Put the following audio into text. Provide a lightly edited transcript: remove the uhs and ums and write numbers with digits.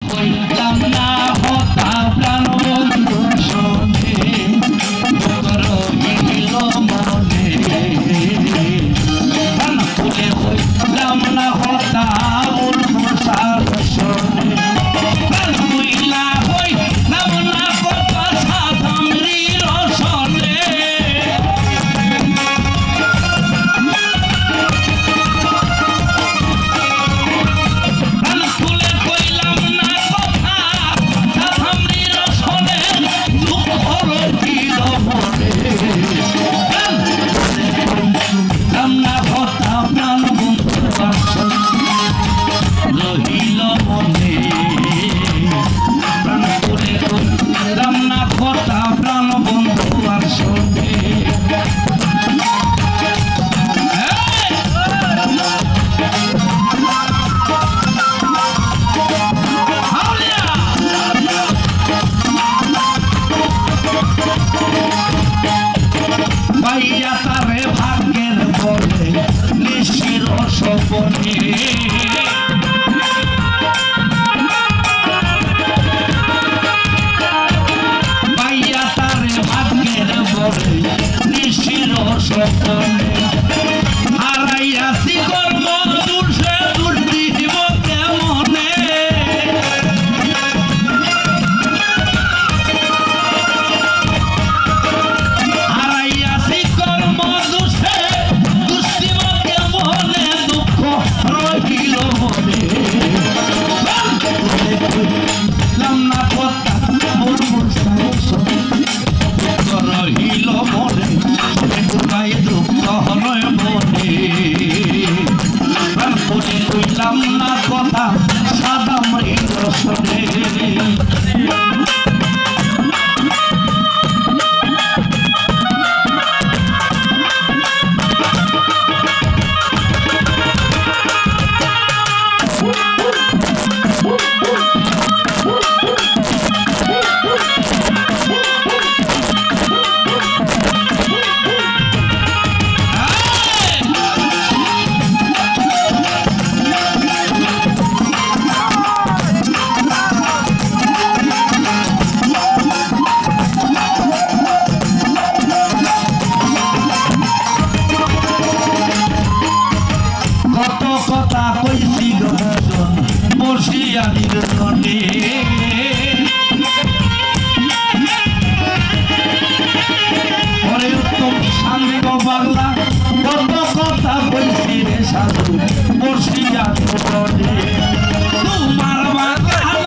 কইলাম না হতা প্রাণ বন্ধু শোনে রহিল মনে প্রাণ খুলে কইলাম না হতা বন্ধু সার শোনে প্রাণ কইলা হইলাম না কথা সাধামরি রসনে পাইয়া তারে ভাগ্যের বলে নিশির সপনে পাইয়া তারে ভাগ্যের বলে নিশির সপনে হারাইয়াছি কর্ম দুর্ষে দুর্দি দিব কেমনে রহিল মনে দুঃখাই দুঃখ হরয় মনে প্রাণপণে কইলাম না কথা সাদা মৃগ শোনে কথা কইছি গজন বসিয়ানির জনে ওরে উত্তম শান্ত বাংলা কত কথা কইছি রে সাধু বসিয়ানির জনে